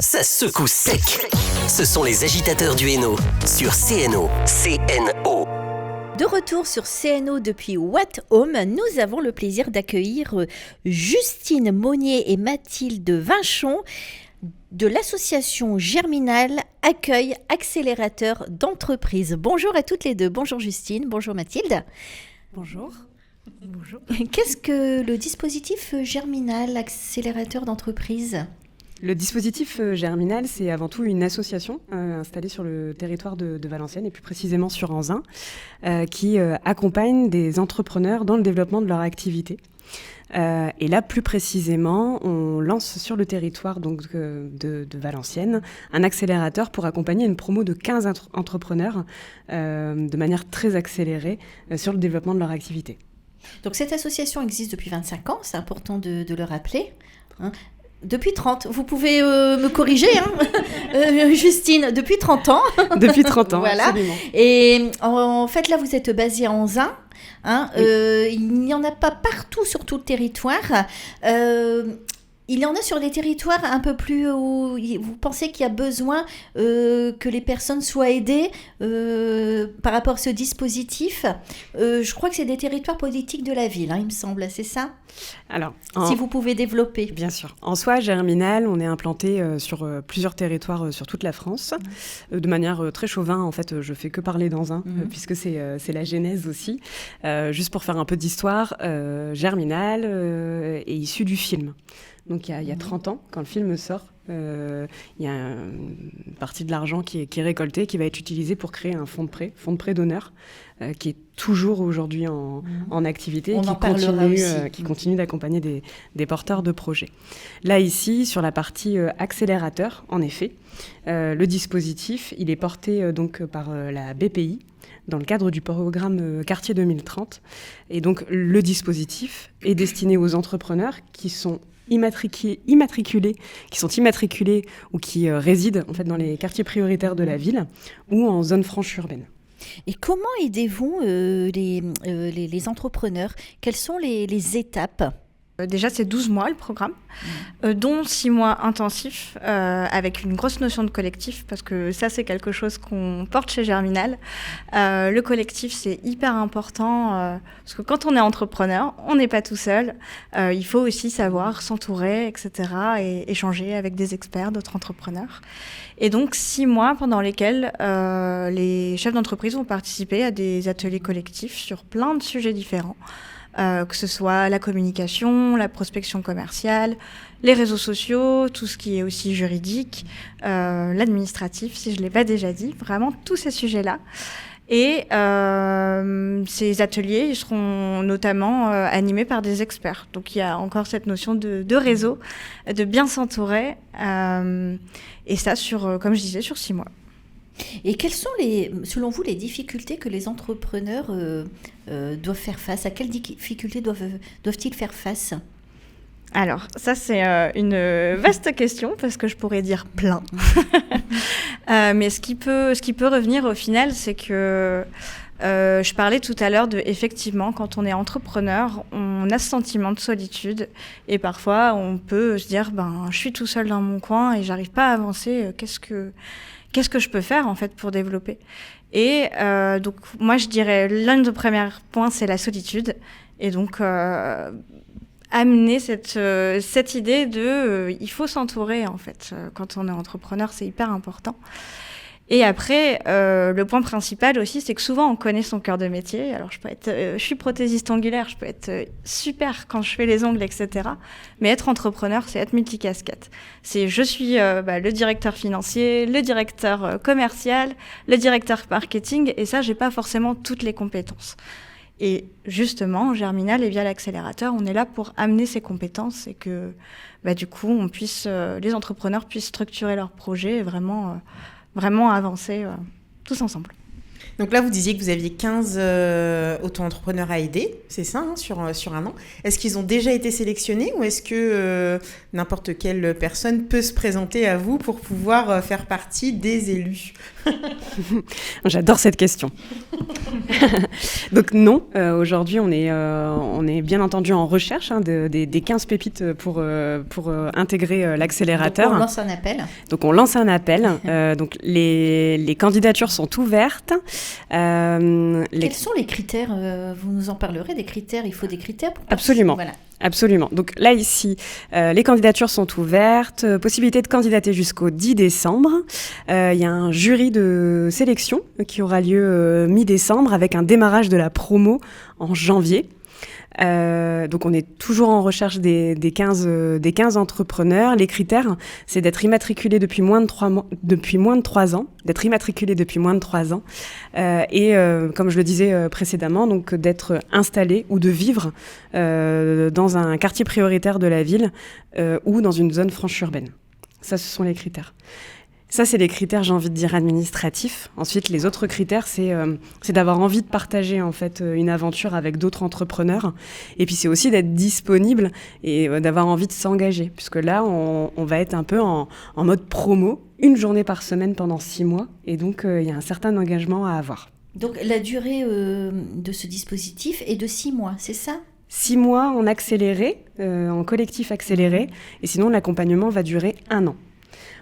ça secoue sec. Ce sont les agitateurs du Hainaut sur CNO. CNO. De retour sur CNO depuis What Home, nous avons le plaisir d'accueillir Justine Monnier et Mathilde Vinchon de l'association Germinal Accueil Accélérateur d'entreprise. Bonjour à toutes les deux. Bonjour Justine, bonjour Mathilde. Bonjour. Bonjour. Qu'est-ce que le dispositif Germinal Accélérateur d'entreprise ? Le dispositif Germinal, c'est avant tout une association installée sur le territoire de Valenciennes, et plus précisément sur Anzin, qui accompagne des entrepreneurs dans le développement de leur activité. Et là, plus précisément, on lance sur le territoire donc, de Valenciennes un accélérateur pour accompagner une promo de 15 entrepreneurs de manière très accélérée sur le développement de leur activité. Donc cette association existe depuis 25 ans, c'est important de le rappeler. Depuis 30, vous pouvez me corriger, Justine, depuis 30 ans. Depuis 30 ans, voilà. Absolument. Et en fait, là, vous êtes basé à Anzin. Oui. Il n'y en a pas partout sur tout le territoire. Il y en a sur les territoires un peu plus où vous pensez qu'il y a besoin que les personnes soient aidées par rapport à ce dispositif. Je crois que c'est des territoires politiques de la ville, il me semble, c'est ça ? Alors, si vous pouvez développer. Bien sûr. En soi, Germinal, on est implanté sur plusieurs territoires sur toute la France. De manière très chauvin, en fait, je fais que parler d'Anzin, puisque c'est la genèse aussi. Juste pour faire un peu d'histoire, Germinal est issu du film. Donc il y a 30 ans, quand le film sort, il y a une partie de l'argent qui est récolté, qui va être utilisé pour créer un fonds de prêt d'honneur, qui est toujours aujourd'hui en activité, et qui continue d'accompagner des porteurs de projets. Là, ici, sur la partie accélérateur, en effet, le dispositif, il est porté donc par la BPI, dans le cadre du programme Quartier 2030. Et donc, le dispositif est destiné aux entrepreneurs qui sont immatriculés ou qui résident en fait dans les quartiers prioritaires de la ville ou en zone franche urbaine. Et comment aidez-vous les entrepreneurs ? Quelles sont les étapes ? Déjà, c'est 12 mois le programme, dont 6 mois intensifs, avec une grosse notion de collectif, parce que ça, c'est quelque chose qu'on porte chez Germinal. Le collectif, c'est hyper important, parce que quand on est entrepreneur, on n'est pas tout seul. Il faut aussi savoir s'entourer, etc., et échanger avec des experts, d'autres entrepreneurs. Et donc, 6 mois pendant lesquels les chefs d'entreprise vont participer à des ateliers collectifs sur plein de sujets différents. Que ce soit la communication, la prospection commerciale, les réseaux sociaux, tout ce qui est aussi juridique, l'administratif, si je ne l'ai pas déjà dit, vraiment tous ces sujets-là. Et ces ateliers ils seront notamment animés par des experts. Donc il y a encore cette notion de réseau, de bien s'entourer, et ça, comme je disais, sur 6 mois. Et quelles sont, selon vous, les difficultés que les entrepreneurs doivent faire face ? À quelles difficultés doivent-ils faire face ? Alors, ça, c'est une vaste question, parce que je pourrais dire plein. Mais ce qui peut revenir au final, c'est que je parlais tout à l'heure effectivement, quand on est entrepreneur, on a ce sentiment de solitude. Et parfois, on peut se dire, je suis tout seul dans mon coin et j'arrive pas à avancer. Qu'est-ce que je peux faire, en fait, pour développer ? Et donc, moi, je dirais, l'un des premiers points, c'est la solitude. Et donc, amener cette idée il faut s'entourer, en fait. Quand on est entrepreneur, c'est hyper important. Et après, le point principal aussi, c'est que souvent, on connaît son cœur de métier. Alors, je suis prothésiste ongulaire, je peux être super quand je fais les ongles, etc. Mais être entrepreneur, c'est être multicasquette. Je suis le directeur financier, le directeur commercial, le directeur marketing, et ça, j'ai pas forcément toutes les compétences. Et justement, Germinal et via l'accélérateur, on est là pour amener ces compétences et que, du coup, les entrepreneurs puissent structurer leurs projets et vraiment avancer tous ensemble. Donc là, vous disiez que vous aviez 15 auto-entrepreneurs à aider, c'est ça, hein, sur un an. Est-ce qu'ils ont déjà été sélectionnés ou est-ce que n'importe quelle personne peut se présenter à vous pour pouvoir faire partie des élus? J'adore cette question. Donc non, aujourd'hui on est bien entendu en recherche des 15 pépites pour intégrer l'accélérateur. Donc on lance un appel. Donc on lance un appel. Donc les candidatures sont ouvertes. Quels sont les critères? Vous nous en parlerez des critères. Il faut des critères pour Absolument. Voilà. Absolument. Donc là, ici, les candidatures sont ouvertes. Possibilité de candidater jusqu'au 10 décembre. Il y a un jury de sélection qui aura lieu mi-décembre avec un démarrage de la promo en janvier. Donc on est toujours en recherche des 15 entrepreneurs. Les critères, c'est d'être immatriculé depuis moins de 3 ans, d'être immatriculé depuis moins de 3 ans, et comme je le disais précédemment, donc d'être installé ou de vivre dans un quartier prioritaire de la ville ou dans une zone franche urbaine. Ça, ce sont les critères. Ça, c'est les critères, j'ai envie de dire, administratifs. Ensuite, les autres critères, c'est d'avoir envie de partager en fait une aventure avec d'autres entrepreneurs. Et puis, c'est aussi d'être disponible et d'avoir envie de s'engager. Puisque là, on va être un peu en mode promo, une journée par semaine pendant 6 mois. Et donc, il y a un certain engagement à avoir. Donc, la durée de ce dispositif est de 6 mois, c'est ça ? 6 mois en accéléré, en collectif accéléré. Et sinon, l'accompagnement va durer 1 an.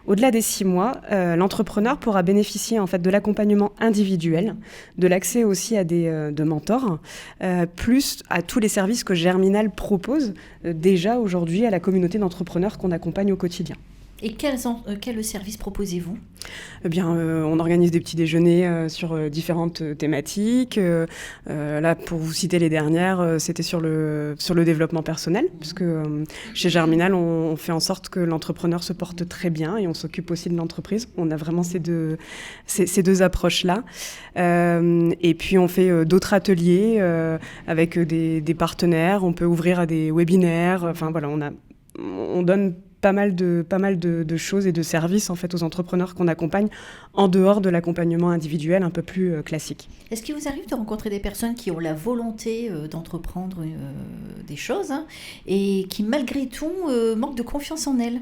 Au-delà des 6 mois, l'entrepreneur pourra bénéficier en fait de l'accompagnement individuel, de l'accès aussi à de mentors, plus à tous les services que Germinal propose déjà aujourd'hui à la communauté d'entrepreneurs qu'on accompagne au quotidien. Et quels services proposez-vous ? Eh bien, on organise des petits déjeuners sur différentes thématiques. Là, pour vous citer les dernières, c'était sur le développement personnel, puisque chez Germinal, on fait en sorte que l'entrepreneur se porte très bien et on s'occupe aussi de l'entreprise. On a vraiment ces deux approches-là. Et puis, on fait d'autres ateliers avec des partenaires. On peut ouvrir à des webinaires. Enfin, voilà, on donne pas mal de choses et de services en fait aux entrepreneurs qu'on accompagne en dehors de l'accompagnement individuel un peu plus classique. Est-ce qu'il vous arrive de rencontrer des personnes qui ont la volonté d'entreprendre des choses et qui malgré tout manquent de confiance en elles ?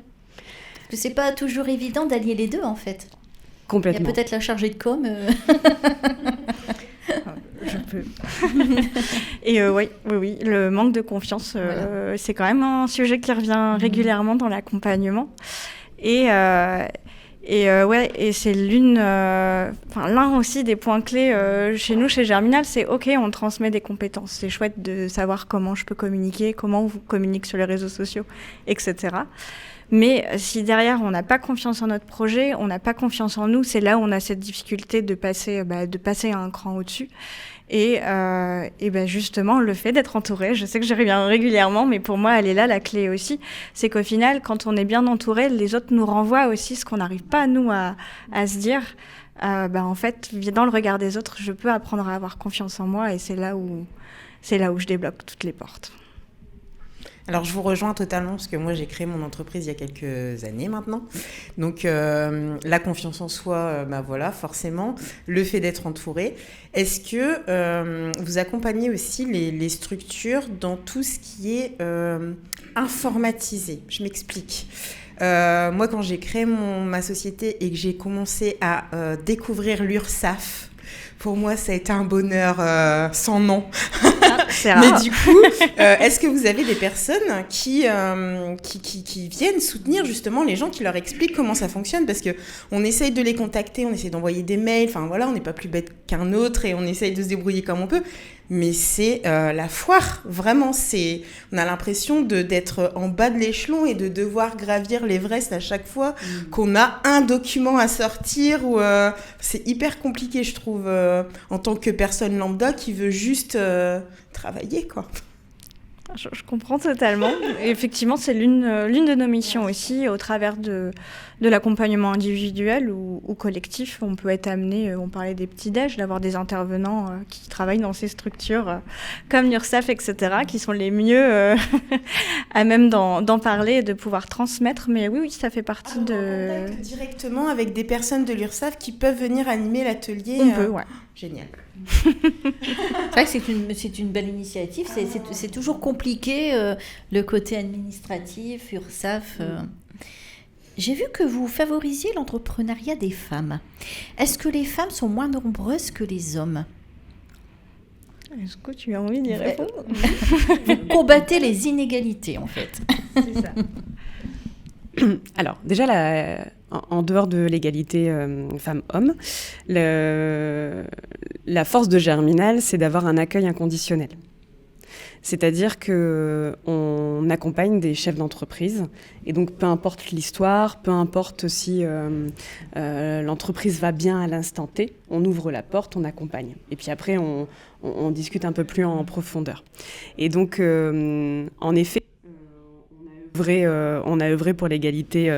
Parce que c'est pas toujours évident d'allier les deux en fait. Complètement. Il y a peut-être la chargée de com. Je peux. Et oui, le manque de confiance, c'est quand même un sujet qui revient régulièrement dans l'accompagnement. Et c'est l'un aussi des points clés chez nous, chez Germinal, c'est OK, on transmet des compétences. C'est chouette de savoir comment je peux communiquer, comment on communique sur les réseaux sociaux, etc. Mais si derrière, on n'a pas confiance en notre projet, on n'a pas confiance en nous, c'est là où on a cette difficulté de passer à un cran au-dessus. Et justement, le fait d'être entouré, je sais que j'y reviens régulièrement, mais pour moi, elle est là, la clé aussi. C'est qu'au final, quand on est bien entouré, les autres nous renvoient aussi ce qu'on n'arrive pas, nous, à se dire. En fait, dans le regard des autres, je peux apprendre à avoir confiance en moi et c'est là où je débloque toutes les portes. Alors, je vous rejoins totalement parce que moi, j'ai créé mon entreprise il y a quelques années maintenant. Donc, la confiance en soi, forcément. Le fait d'être entouré. Est-ce que vous accompagnez aussi les structures dans tout ce qui est informatisé ? Je m'explique. Moi, quand j'ai créé ma société et que j'ai commencé à découvrir l'URSSAF, pour moi, ça a été un bonheur sans nom. C'est rare. Mais du coup, est-ce que vous avez des personnes qui viennent soutenir justement les gens, qui leur expliquent comment ça fonctionne ? Parce qu'on essaye de les contacter, on essaye d'envoyer des mails, enfin voilà, on n'est pas plus bête qu'un autre et on essaye de se débrouiller comme on peut. Mais c'est la foire, vraiment. On a l'impression d'être en bas de l'échelon et de devoir gravir l'Everest à chaque fois qu'on a un document à sortir. C'est hyper compliqué, je trouve, en tant que personne lambda qui veut juste travailler, quoi. Je comprends totalement. Et effectivement, c'est l'une de nos missions aussi, au travers de l'accompagnement individuel ou collectif. On peut être amené, on parlait des petits-déj, d'avoir des intervenants qui travaillent dans ces structures comme l'URSSAF, etc., qui sont les mieux à même d'en parler et de pouvoir transmettre. Mais oui, ça fait partie en contact directement avec des personnes de l'URSSAF qui peuvent venir animer l'atelier. On peut, ouais. Génial. C'est vrai que c'est une belle initiative. C'est toujours compliqué, le côté administratif, URSSAF. J'ai vu que vous favorisiez l'entrepreneuriat des femmes. Est-ce que les femmes sont moins nombreuses que les hommes ? Est-ce que tu as envie d'y répondre ? Vous combattez les inégalités, en fait. C'est ça. Alors, déjà, en dehors de l'égalité femmes-hommes, la force de Germinal, c'est d'avoir un accueil inconditionnel. C'est-à-dire qu'on accompagne des chefs d'entreprise, et donc peu importe l'histoire, peu importe si l'entreprise va bien à l'instant T, on ouvre la porte, on accompagne. Et puis après, on discute un peu plus en profondeur. Et donc, en effet, on a œuvré pour l'égalité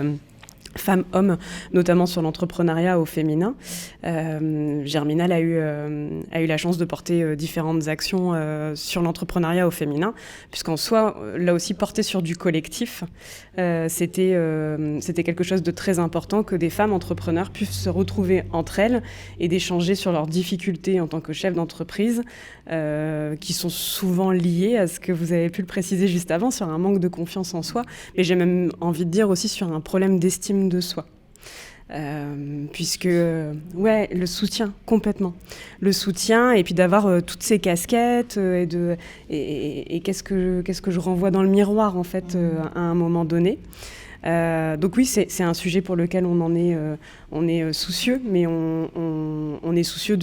femmes-hommes, notamment sur l'entrepreneuriat au féminin. Germinal a eu la chance de porter différentes actions sur l'entrepreneuriat au féminin, puisqu'en soi, là aussi, porter sur du collectif, c'était quelque chose de très important, que des femmes entrepreneurs puissent se retrouver entre elles et d'échanger sur leurs difficultés en tant que chef d'entreprise, qui sont souvent liées à ce que vous avez pu le préciser juste avant, sur un manque de confiance en soi, mais j'ai même envie de dire aussi sur un problème d'estime de soi. Puisque, le soutien, complètement. Le soutien, et puis d'avoir toutes ces casquettes, et qu'est-ce que je renvoie dans le miroir, en fait, à un moment donné. Donc oui, c'est un sujet pour lequel on est soucieux, mais on est soucieux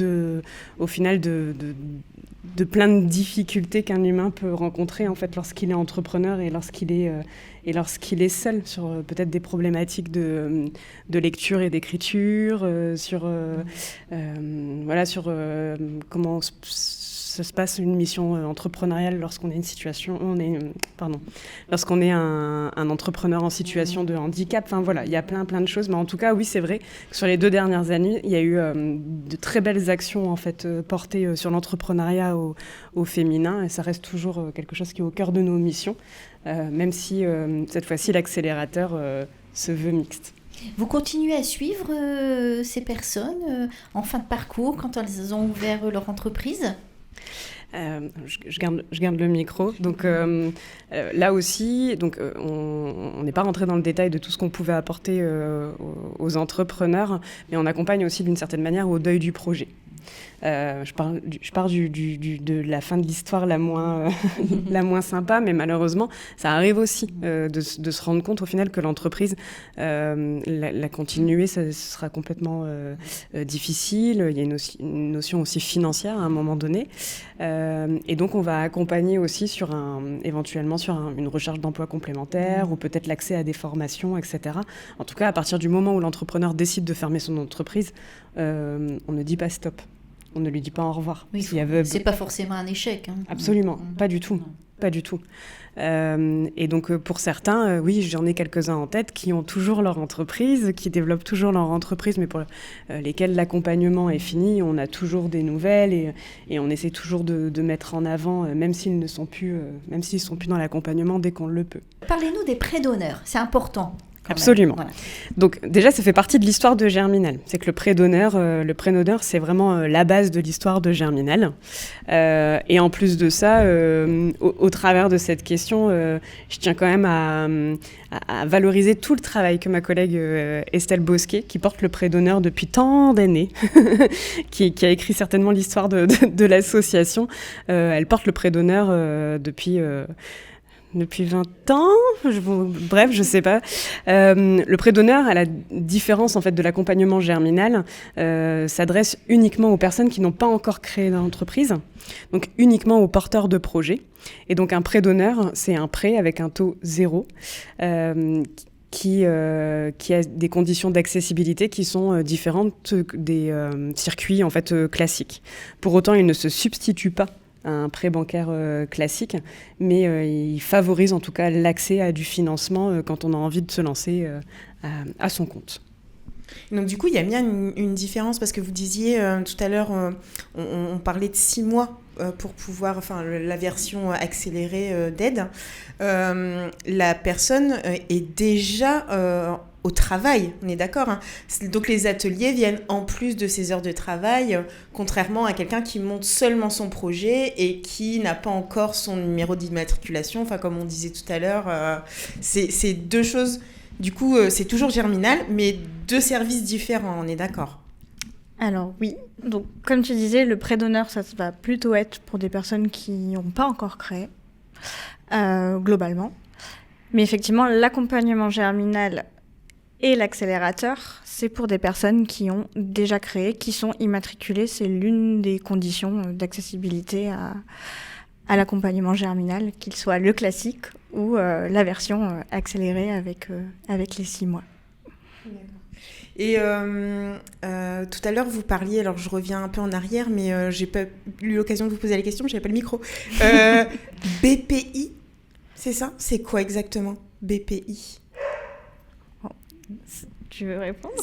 au final de plein de difficultés qu'un humain peut rencontrer en fait lorsqu'il est entrepreneur et lorsqu'il est seul, sur peut-être des problématiques de lecture et d'écriture, sur comment ça se passe une mission entrepreneuriale lorsqu'on est lorsqu'on est un entrepreneur en situation de handicap. Enfin voilà, il y a plein de choses. Mais en tout cas, oui, c'est vrai que sur les 2 dernières années, il y a eu de très belles actions en fait portées sur l'entrepreneuriat au féminin, et ça reste toujours quelque chose qui est au cœur de nos missions, même si cette fois-ci l'accélérateur se veut mixte. Vous continuez à suivre ces personnes en fin de parcours quand elles ont ouvert leur entreprise ? Je garde le micro. Donc là aussi, on n'est pas rentré dans le détail de tout ce qu'on pouvait apporter aux entrepreneurs, mais on accompagne aussi d'une certaine manière au deuil du projet. Je pars de la fin de l'histoire la moins sympa, mais malheureusement, ça arrive aussi de se rendre compte au final que l'entreprise, la continuer, ça sera complètement difficile. Il y a une notion aussi financière à un moment donné. Et donc, on va accompagner aussi éventuellement sur une recherche d'emploi complémentaire, ou peut-être l'accès à des formations, etc. En tout cas, à partir du moment où l'entrepreneur décide de fermer son entreprise, on ne dit pas stop. On ne lui dit pas au revoir. Oui, c'est pas forcément un échec. Hein. Absolument, pas du tout. Pas du tout. Et donc, pour certains, oui, j'en ai quelques-uns en tête qui ont toujours leur entreprise, qui développent toujours leur entreprise, mais pour lesquels l'accompagnement est fini. On a toujours des nouvelles et on essaie toujours de mettre en avant, même s'ils ne sont plus, dans l'accompagnement dès qu'on le peut. Parlez-nous des prêts d'honneur, c'est important. Absolument. Voilà. Donc déjà, ça fait partie de l'histoire de Germinal. C'est que le prêt d'honneur, c'est vraiment la base de l'histoire de Germinal. Et en plus de ça, au travers de cette question, je tiens quand même à valoriser tout le travail que ma collègue Estelle Bosquet, qui porte le prêt d'honneur depuis tant d'années, qui a écrit certainement l'histoire de l'association. Elle porte le prêt d'honneur depuis 20 ans, bref, je sais pas. Le prêt d'honneur, à la différence en fait de l'accompagnement Germinal, s'adresse uniquement aux personnes qui n'ont pas encore créé d'entreprise, donc uniquement aux porteurs de projets. Et donc un prêt d'honneur, c'est un prêt avec un taux 0, qui a des conditions d'accessibilité qui sont différentes des circuits en fait classiques. Pour autant, il ne se substitue pas un prêt bancaire classique, mais il favorise en tout cas l'accès à du financement quand on a envie de se lancer à son compte. Donc du coup, il y a bien une différence, parce que vous disiez tout à l'heure, on parlait de 6 mois pour pouvoir, la version accélérée d'aide. La personne est déjà au travail, on est d'accord, hein. Donc les ateliers viennent en plus de ses heures de travail, contrairement à quelqu'un qui monte seulement son projet et qui n'a pas encore son numéro d'immatriculation. Enfin, comme on disait tout à l'heure, c'est deux choses. Du coup, c'est toujours Germinal, mais deux services différents, on est d'accord. Alors oui, donc comme tu disais, le prêt d'honneur, ça va plutôt être pour des personnes qui n'ont pas encore créé, globalement. Mais effectivement, l'accompagnement Germinal et l'accélérateur, c'est pour des personnes qui ont déjà créé, qui sont immatriculées. C'est l'une des conditions d'accessibilité à l'accompagnement Germinal, qu'il soit le classique ou la version accélérée avec les 6 mois. Et tout à l'heure, vous parliez, alors je reviens un peu en arrière, mais j'ai pas eu l'occasion de vous poser la question, mais j'avais pas le micro. BPI, c'est ça ? C'est quoi exactement, BPI ? Tu veux répondre ?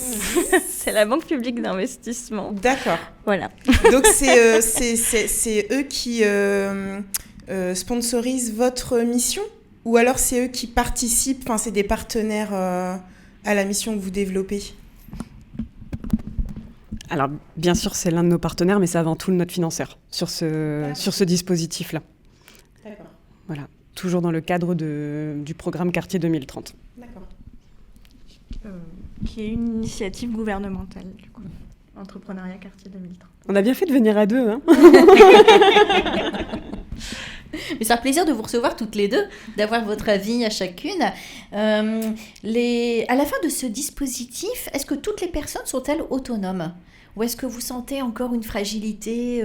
C'est la Banque publique d'investissement. D'accord. Voilà. Donc c'est eux qui sponsorisent votre mission ? Ou alors c'est eux qui participent, enfin c'est des partenaires à la mission que vous développez ? Alors, bien sûr, c'est l'un de nos partenaires, mais c'est avant tout notre financeur sur ce dispositif-là. D'accord. Voilà, toujours dans le cadre du programme Quartier 2030. D'accord. Qui est une initiative gouvernementale, du coup. Entrepreneuriat Quartier 2030. On a bien fait de venir à deux, hein. Mais c'est un plaisir de vous recevoir toutes les deux, d'avoir votre avis à chacune. À la fin de ce dispositif, est-ce que toutes les personnes sont-elles autonomes ? Ou est-ce que vous sentez encore une fragilité ?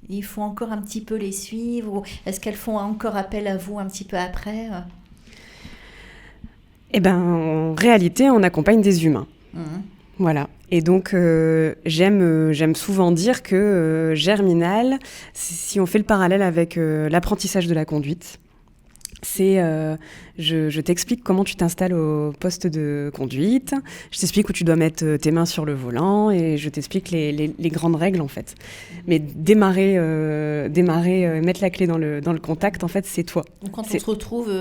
Il faut encore un petit peu les suivre ? Ou est-ce qu'elles font encore appel à vous un petit peu après ? Eh bien, en réalité, on accompagne des humains. Voilà. Et donc, j'aime souvent dire que Germinal, si on fait le parallèle avec l'apprentissage de la conduite, c'est je t'explique comment tu t'installes au poste de conduite, je t'explique où tu dois mettre tes mains sur le volant et je t'explique les grandes règles en fait. Mais démarrer, mettre la clé dans le contact, en fait, c'est toi. Donc quand on se retrouve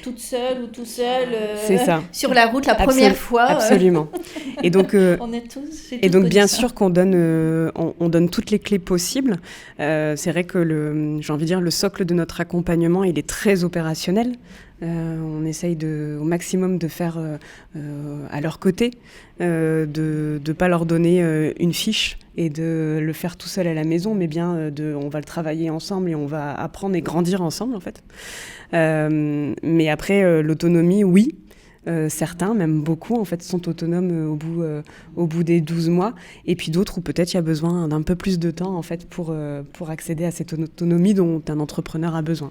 toute seule ou tout seul sur la route la première fois. Absolument. Et donc, on est tous, et donc bien sûr qu'on donne, on donne toutes les clés possibles. C'est vrai que j'ai envie de dire, le socle de notre accompagnement, il est très opérationnel. On essaye au maximum de faire à leur côté, de ne pas leur donner une fiche et de le faire tout seul à la maison, mais bien on va le travailler ensemble et on va apprendre et grandir ensemble en fait. Mais après, l'autonomie, oui. Certains, même beaucoup, en fait, sont autonomes au bout des 12 mois. Et puis d'autres où peut-être il y a besoin d'un peu plus de temps en fait, pour accéder à cette autonomie dont un entrepreneur a besoin.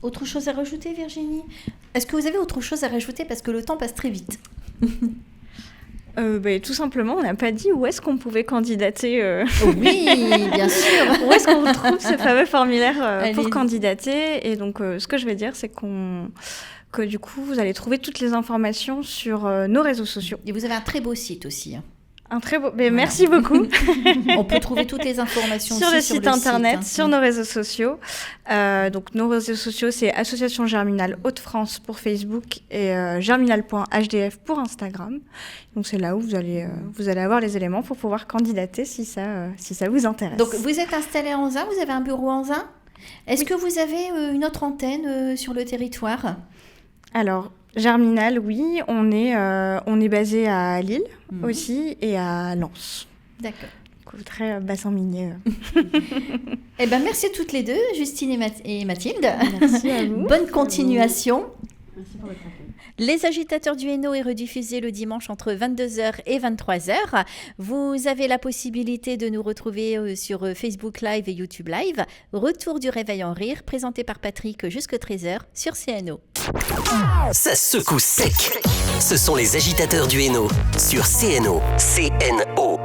Autre chose à rajouter, Virginie ? Est-ce que vous avez autre chose à rajouter ? Parce que le temps passe très vite. Tout simplement, on n'a pas dit où est-ce qu'on pouvait candidater. Oui, bien sûr. Où est-ce qu'on trouve ce fameux formulaire pour candidater ? Et donc, ce que je vais dire, c'est que du coup, vous allez trouver toutes les informations sur nos réseaux sociaux. Et vous avez un très beau site aussi. Un très beau... Mais merci beaucoup. On peut trouver toutes les informations sur aussi le site internet, sur nos réseaux sociaux. Donc, nos réseaux sociaux, c'est Association Germinal Hauts-de-France pour Facebook et germinal.hdf pour Instagram. Donc, c'est là où vous allez avoir les éléments pour pouvoir candidater si ça vous intéresse. Donc, vous êtes installé à Anzin, vous avez un bureau à Anzin. Est-ce que vous avez une autre antenne sur le territoire ? Alors, Germinal, oui, on est basé à Lille aussi et à Lens. D'accord. Très bassin minier. Eh ben, merci à toutes les deux, Justine et Mathilde. Merci à vous. Bonne continuation. Merci pour votre accueil. Les agitateurs du Hainaut est rediffusé le dimanche entre 22h et 23h. Vous avez la possibilité de nous retrouver sur Facebook Live et YouTube Live. Retour du Réveil en Rire, présenté par Patrick jusqu'à 13h sur CNO. Ça secoue sec. Ce sont les agitateurs du Hainaut sur CNO. CNO.